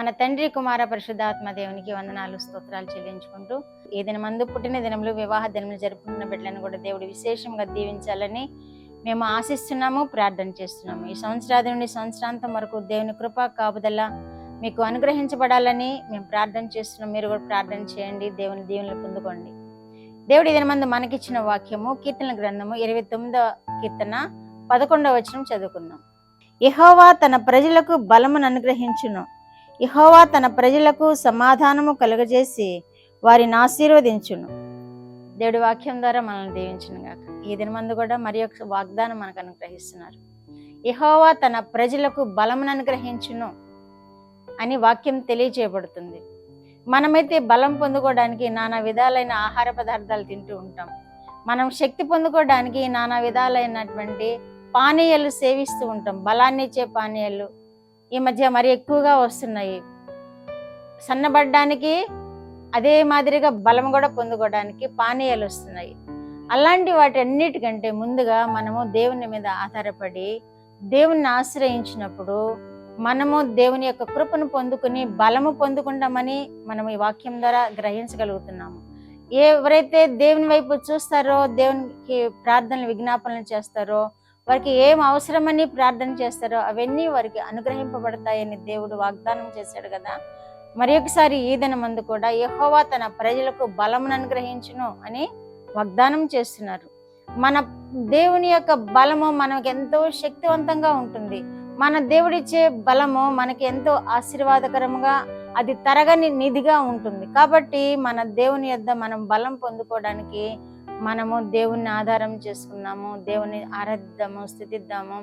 మన తండ్రి కుమార పరిశుద్ధాత్మ దేవునికి వందనాలు స్తోత్రాలు చెల్లించుకుంటూ ఈ దినమందు పుట్టిన దినములు వివాహ దినములు జరుపుకున్న బిడ్డలను కూడా దేవుడు విశేషంగా దీవించాలని మేము ఆశిస్తున్నాము, ప్రార్థన చేస్తున్నాము. ఈ సంవత్సరాది నుండి సంవత్సరాంతం వరకు దేవుని కృప కాపుదల మీకు అనుగ్రహించబడాలని మేము ప్రార్థన చేస్తున్నాం. మీరు కూడా ప్రార్థన చేయండి, దేవుని దీవెనలు పొందుకోండి. దేవుడు ఈ దినమందు మనకిచ్చిన వాక్యము కీర్తనల గ్రంథము 29వ కీర్తన 11వ వచనం చదువుకుందాం. యెహోవా తన ప్రజలకు బలమును అనుగ్రహించును. యెహోవా తన ప్రజలకు సమాధానము కలుగజేసి వారిని ఆశీర్వదించును. దేవుడి వాక్యం ద్వారా మనల్ని దీవించును గాక. ఈ దినమందు కూడా మరి ఒక వాగ్దానం మనకు అనుగ్రహిస్తున్నారు. యెహోవా తన ప్రజలకు బలమును అనుగ్రహించును అని వాక్యం తెలియజేయబడుతుంది. మనమైతే బలం పొందుకోవడానికి నానా విధాలైన ఆహార పదార్థాలు తింటూ ఉంటాం. మనం శక్తి పొందుకోవడానికి నానా విధాలైనటువంటి పానీయాలు సేవిస్తూ ఉంటాం. బలాన్ని ఇచ్చే పానీయాలు ఈ మధ్య మరి ఎక్కువగా వస్తున్నాయి. సన్నబడ్డానికి అదే మాదిరిగా బలం కూడా పొందుకోవడానికి పానీయాలు వస్తున్నాయి. అలాంటి వాటి అన్నిటికంటే ముందుగా మనము దేవుని మీద ఆధారపడి దేవుణ్ణి ఆశ్రయించినప్పుడు మనము దేవుని యొక్క కృపను పొందుకుని బలము పొందుకుంటామని మనం ఈ వాక్యం ద్వారా గ్రహించగలుగుతున్నాము. ఎవరైతే దేవుని వైపు చూస్తారో, దేవునికి ప్రార్థనలు విజ్ఞాపనలు చేస్తారో, వారికి ఏం అవసరమని ప్రార్థన చేస్తారో అవన్నీ వారికి అనుగ్రహింపబడతాయని దేవుడు వాగ్దానం చేశాడు కదా. మరి ఒకసారి ఈ దినమందు కూడా యెహోవా తన ప్రజలకు బలమును అనుగ్రహించును అని వాగ్దానం చేస్తున్నారు. మన దేవుని యొక్క బలము మనకు ఎంతో శక్తివంతంగా ఉంటుంది. మన దేవుడిచ్చే బలము మనకి ఎంతో ఆశీర్వాదకరంగా, అది తరగని నిధిగా ఉంటుంది. కాబట్టి మన దేవుని యొద్ద మనం బలం పొందుకోవడానికి మనము దేవుణ్ణి ఆధారం చేసుకున్నాము, దేవుని ఆరాధిద్దాము, స్తుతిద్దాము.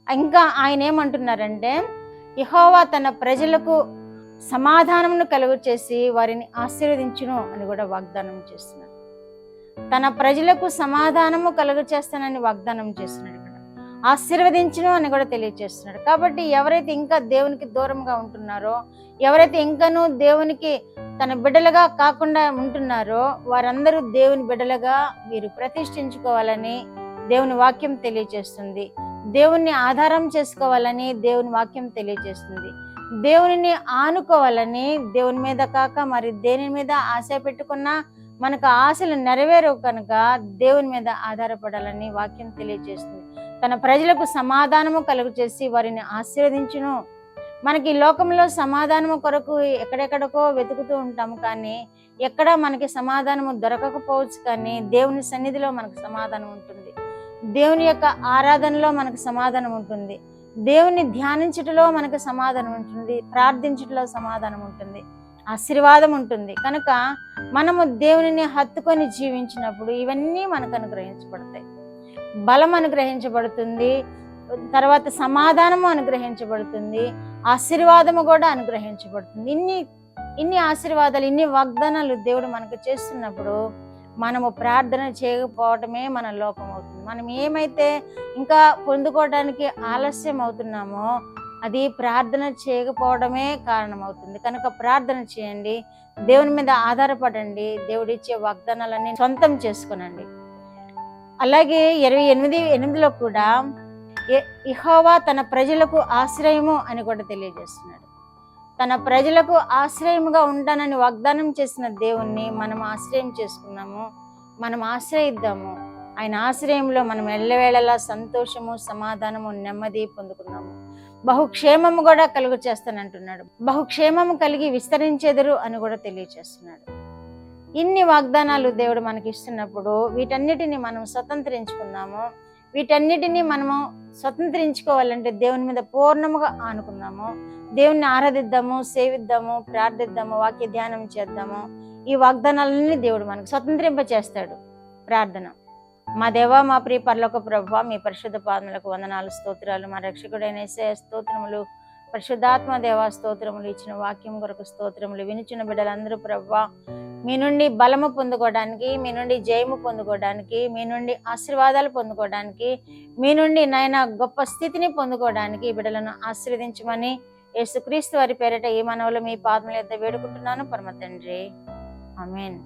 ఇంకా ఆయన ఏమంటున్నారంటే యెహోవా తన ప్రజలకు సమాధానమును కలుగు చేసి వారిని ఆశీర్వదించును అని కూడా వాగ్దానం చేస్తున్నారు. తన ప్రజలకు సమాధానము కలుగు చేస్తానని వాగ్దానం చేస్తున్నాడు. ఇక్కడ ఆశీర్వదించును అని కూడా తెలియజేస్తున్నాడు. కాబట్టి ఎవరైతే ఇంకా దేవునికి దూరంగా ఉంటున్నారో, ఎవరైతే ఇంకాను దేవునికి తన బిడ్డలుగా కాకుండా ఉంటున్నారో వారందరూ దేవుని బిడ్డలుగా వీరు ప్రతిష్ఠించుకోవాలని దేవుని వాక్యం తెలియజేస్తుంది. దేవుణ్ణి ఆధారం చేసుకోవాలని దేవుని వాక్యం తెలియజేస్తుంది. దేవునిని ఆనుకోవాలని, దేవుని మీద కాక మరి దేని మీద ఆశ పెట్టుకున్నా మనకు ఆశలు నెరవేరవు కనుక దేవుని మీద ఆధారపడాలని వాక్యం తెలియజేస్తుంది. తన ప్రజలకు సమాధానము కలుగు చేసి వారిని ఆశీర్వదించును. మనకి లోకంలో సమాధానము కొరకు ఎక్కడెక్కడికో వెతుకుతూ ఉంటాము, కానీ ఎక్కడ మనకి సమాధానము దొరకకపోవచ్చు. కానీ దేవుని సన్నిధిలో మనకు సమాధానం ఉంటుంది. దేవుని యొక్క ఆరాధనలో మనకు సమాధానం ఉంటుంది. దేవుని ధ్యానించుటలో మనకు సమాధానం ఉంటుంది. ప్రార్థించుటలో సమాధానం ఉంటుంది. ఆశీర్వాదం ఉంటుంది. కనుక మనము దేవునిని హత్తుకొని జీవించినప్పుడు ఇవన్నీ మనకు అనుగ్రహించబడతాయి. బలం అనుగ్రహించబడుతుంది, తర్వాత సమాధానము అనుగ్రహించబడుతుంది, ఆశీర్వాదము కూడా అనుగ్రహించబడుతుంది. ఇన్ని ఆశీర్వాదాలు, ఇన్ని వాగ్దానాలు దేవుడు మనకు చేస్తున్నప్పుడు మనము ప్రార్థన చేయకపోవటమే మన లోపం అవుతుంది. మనం ఏమైతే ఇంకా పొందుకోవడానికి ఆలస్యం అవుతున్నామో అది ప్రార్థన చేయకపోవడమే కారణమవుతుంది. కనుక ప్రార్థన చేయండి, దేవుని మీద ఆధారపడండి, దేవుడిచ్చే వాగ్దానాలన్నీ సొంతం చేసుకునండి. అలాగే 28:8లో కూడా యెహోవా తన ప్రజలకు ఆశ్రయము అని కూడా తెలియజేస్తున్నాడు. తన ప్రజలకు ఆశ్రయముగా ఉంటానని వాగ్దానం చేసిన దేవుణ్ణి మనం ఆశ్రయం చేసుకున్నాము, మనం ఆశ్రయిద్దాము. ఆయన ఆశ్రయంలో మనం ఎల్లవేళలా సంతోషము, సమాధానము, నెమ్మది పొందుకున్నాము. బహుక్షేమము కూడా కలుగు చేస్తానంటున్నాడు. బహుక్షేమము కలిగి విస్తరించెదరు అని కూడా తెలియజేస్తున్నాడు. ఇన్ని వాగ్దానాలు దేవుడు మనకి ఇస్తున్నప్పుడు వీటన్నిటిని మనం స్వతంత్రించుకున్నాము. వీటన్నిటినీ మనము స్వతంత్రించుకోవాలంటే దేవుని మీద పూర్ణముగా ఆనుకున్నాము. దేవుణ్ణి ఆరాధిద్దాము, సేవిద్దాము, ప్రార్థిద్దాము, వాక్య ధ్యానం చేద్దాము. ఈ వాగ్దానాలన్నీ దేవుడు మనకు స్వతంత్రింప చేస్తాడు. ప్రార్థన. మా దేవా, మా ప్రియ పరలోక ప్రభువా, మీ పరిశుద్ధ పాదములకు వందనాలు, స్తోత్రాలు. మా రక్షకుడైన యేసయ్య స్తోత్రములు. పరిశుద్ధాత్మ దేవా స్తోత్రములు. ఇచ్చిన వాక్యం కొరకు స్తోత్రములు. వినుచున్న బిడ్డలందరూ ప్రభువా మీ నుండి బలము పొందుకోవడానికి, మీ నుండి జయము పొందుకోవడానికి, మీ నుండి ఆశీర్వాదాలు పొందుకోవడానికి, మీ నుండి నాయన గొప్ప స్థితిని పొందుకోవడానికి ఈ బిడ్డలను ఆశీర్వదించమని యేసుక్రీస్తు వారి పేరిట ఈ మనవులు మీ పాదముల యొద్ద వేడుకుంటున్నాను పరమ తండ్రి. ఆమేన్.